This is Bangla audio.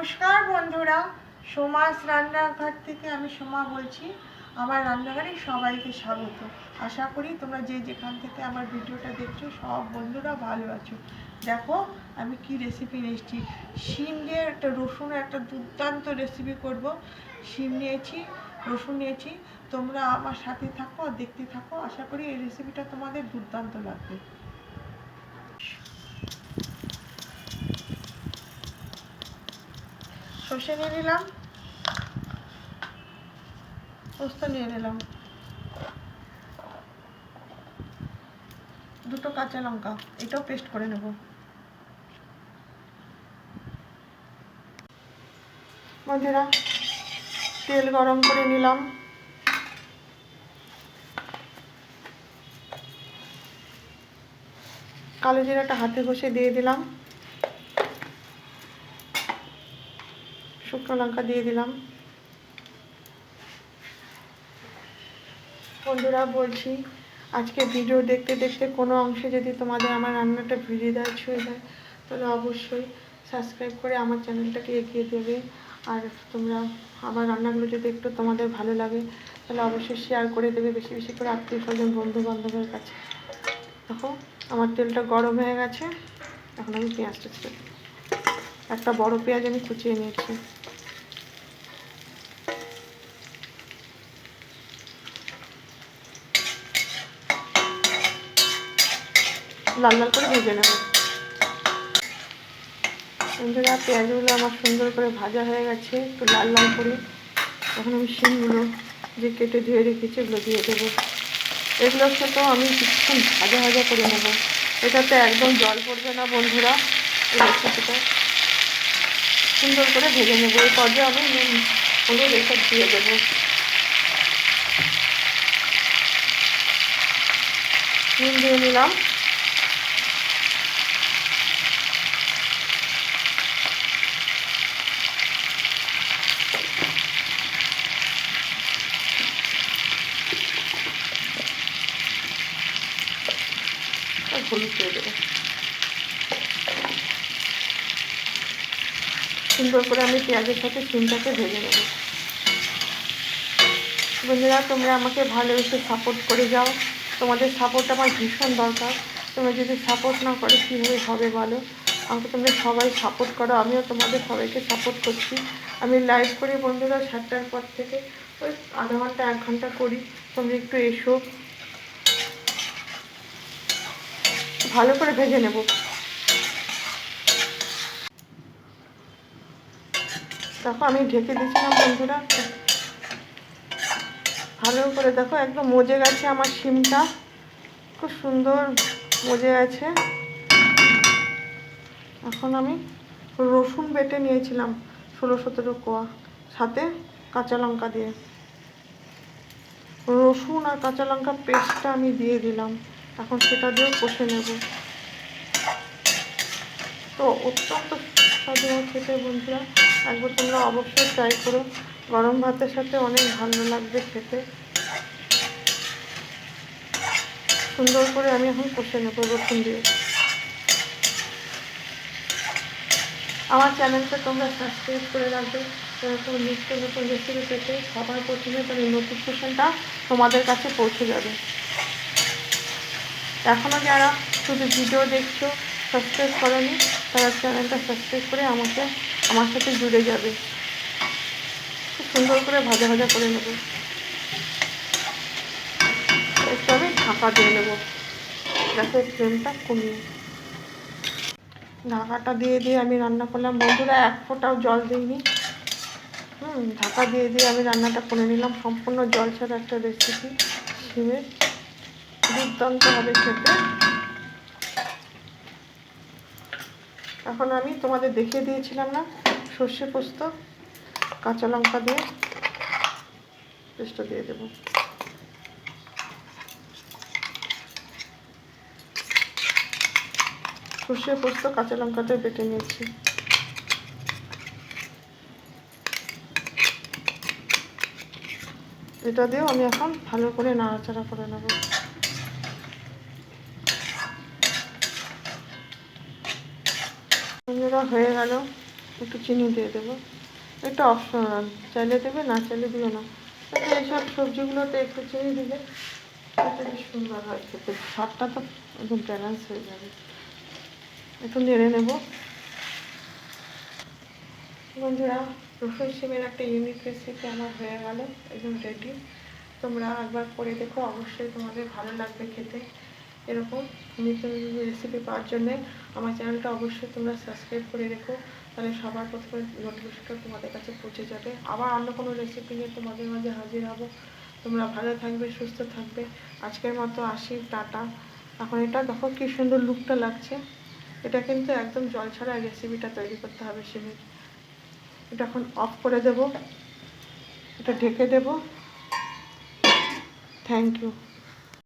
নমস্কার বন্ধুরা, সোমাস রান্নাঘর থেকে আমি সোমা বলছি। আমার রান্নাঘরে সবাইকে স্বাগত। আশা করি তোমরা যে যেখান থেকে আমার ভিডিওটা দেখছো সব বন্ধুরা ভালো আছো। দেখো আমি কি রেসিপি নিয়েছি। শিম দিয়ে একটা রসুনের একটা দুর্দান্ত রেসিপি করব। শিম নিয়েছি, রসুন নিয়েছি। তোমরা আমার সাথে থাকো আর দেখতে থাকো। আশা করি এই রেসিপিটা তোমাদের দুর্দান্ত লাগবে। সর্ষে নিয়ে নিলাম, পোস্ত নিয়ে নিলাম, দুটো কাঁচা লঙ্কা, এটাও পেস্ট করে নেব। বন্ধুরা তেল গরম করে নিলাম, কালো জিরাটা হাতে ঘষে দিয়ে দিলাম, শুকনো লঙ্কা দিয়ে দিলাম। বন্ধুরা বলছি, আজকে ভিডিও দেখতে দেখতে কোনো অংশে যদি তোমাদের আমার রান্নাটা ভিড়ে দেয়, ছুঁয়ে দেয়, তাহলে অবশ্যই সাবস্ক্রাইব করে আমার চ্যানেলটাকে এগিয়ে দেবে। আর তোমরা আমার রান্নাগুলো যদি একটু তোমাদের ভালো লাগে তাহলে অবশ্যই শেয়ার করে দেবে বেশি বেশি করে আত্মীয় স্বজন বন্ধু বান্ধবের কাছে। দেখো আমার তেলটা গরম হয়ে গেছে, এখন আমি পেঁয়াজটা ছেড়ে দেবো। একটা বড় পেঁয়াজ আমি কুচিয়ে নিয়েছি। লাল লাল করে ভেজে নেব। বন্ধুরা পেঁয়াজগুলো আমার সুন্দর করে ভাজা হয়ে গেছে, একটু লাল লাল করে। এখন আমি শিমগুলো যে কেটে ধুয়ে রেখেছি এগুলো দিয়ে দেবো। এগুলোর সাথেও আমি কিছুক্ষণ ভাজা ভাজা করে নেব। এটাতে একদম জল পড়বে না বন্ধুরা, এই রেসিপিটা সুন্দর করে ভেজে নেবো। এই পর্যায়ে আমি নুন হলুদ এসব দিয়ে দেবো। নুন দিয়ে নিলাম, আর হলুদ দিয়ে দেবো। সুন্দর করে আমি পেঁয়াজের সাথে শিমটাকে ভেজে নেব। বন্ধুরা তোমরা আমাকে ভালোবেসে সাপোর্ট করে যাও, তোমাদের সাপোর্ট আমার ভীষণ দরকার। তোমরা যদি সাপোর্ট না করো কীভাবে হবে বলো? আমাকে তোমরা সবাই সাপোর্ট করো, আমিও তোমাদের সবাইকে সাপোর্ট করছি। আমি লাইভ করি বন্ধুরা 7টার পর থেকে, ওই আধা ঘন্টা 1 ঘন্টা করি। তোমরা একটু এসো, ভালো করে ভেজে নেব। দেখো আমি ঢেকে দিয়েছিলাম বন্ধুরা, ভালো করে দেখো একদম মজে গেছে আমার শিমটা, খুব সুন্দর মজে গেছে। এখন আমি রসুন বেটে নিয়েছিলাম 16-17 কোয়া, সাথে কাঁচা লঙ্কা দিয়ে, রসুন আর কাঁচা লঙ্কা পেস্টটা আমি দিয়ে দিলাম। এখন সেটা দিয়েও কষে নেব। তো অত্যন্ত সুস্বাদু খেতে বন্ধুরা, একবার তোমরা অবশ্যই ট্রাই করো। গরম ভাতের সাথে অনেক ভালো লাগবে খেতে। সুন্দর করে আমি এখন কষে নেব রসুন দিয়ে। আমার চ্যানেলটা তোমরা সাবস্ক্রাইব করে রাখবে, এরকম নিত্য নতুন রেসিপি পেতে সবার প্রথমে তাদের নোটিফিকেশনটা তোমাদের কাছে পৌঁছে যাবে। এখনও যারা শুধু ভিডিও দেখছো সাবস্ক্রাইব করোনি, তারা চ্যানেলটা সাবস্ক্রাইব করে আমার সাথে জুড়ে যাবে। খুব সুন্দর করে ভাজা ভাজা করে নেব। একটু আমি ঢাকা দিয়ে নেব, গ্যাসের ফ্লেমটা কমিয়ে। ঢাকাটা দিয়ে দিয়ে আমি রান্না করলাম বন্ধুরা, 1 ফোঁটাও জল দিইনি। ঢাকা দিয়ে দিয়ে আমি রান্নাটা করে নিলাম। সম্পূর্ণ জল ছাড়া একটা রেসিপি, শিমের দুর্দান্ত হবে খেতে। এখন আমি তোমাদের দেখিয়ে দিয়েছিলাম না সর্ষে পোস্ত, কাঁচা লঙ্কা দিয়ে পেস্টটা দিয়ে দেবো। সর্ষে পোস্ত কাঁচা লঙ্কাতে বেটে নিয়েছি। এটা দিয়েও আমি এখন ভালো করে নাড়াচাড়া করে নেব। বন্ধুরা হয়ে গেল, একটু চিনি দিয়ে দেবো, এটা অপশনাল, চাইলে দেবে না চাইলে দিও না। তাহলে এইসব সবজিগুলোতে একটু চিনি দিলে এটা বেশ সুন্দর হয় খেতে, স্বাদটা তো একদম ব্যালেন্স হয়ে যাবে। একটু নেড়ে নেব। বন্ধুরা, রসুন শিমের একটা ইউনিক রেসিপি আমার হয়ে গেল, একদম রেডি। তোমরা একবার করে দেখো, অবশ্যই তোমাদের ভালো লাগবে খেতে। এরকম নিত্য রেসিপি পাওয়ার জন্যে আমার চ্যানেলটা অবশ্যই তোমরা সাবস্ক্রাইব করে রেখো, তাহলে সবার প্রথমে নোটিফিকেশনটা তোমাদের কাছে পৌঁছে যাবে। আবার অন্য কোনো রেসিপি নিয়ে তোমাদের মাঝে হাজির হব। তোমরা ভালো থাকবে, সুস্থ থাকবে। আজকের মতো আসি, টাটা। এখন এটা দেখো কি সুন্দর লুকটা লাগছে। এটা কিন্তু একদম জল ছাড়া রেসিপিটা তৈরি করতে হবে শিমের। এটা এখন অফ করে দেব, এটা ঢেকে দেব। Thank you.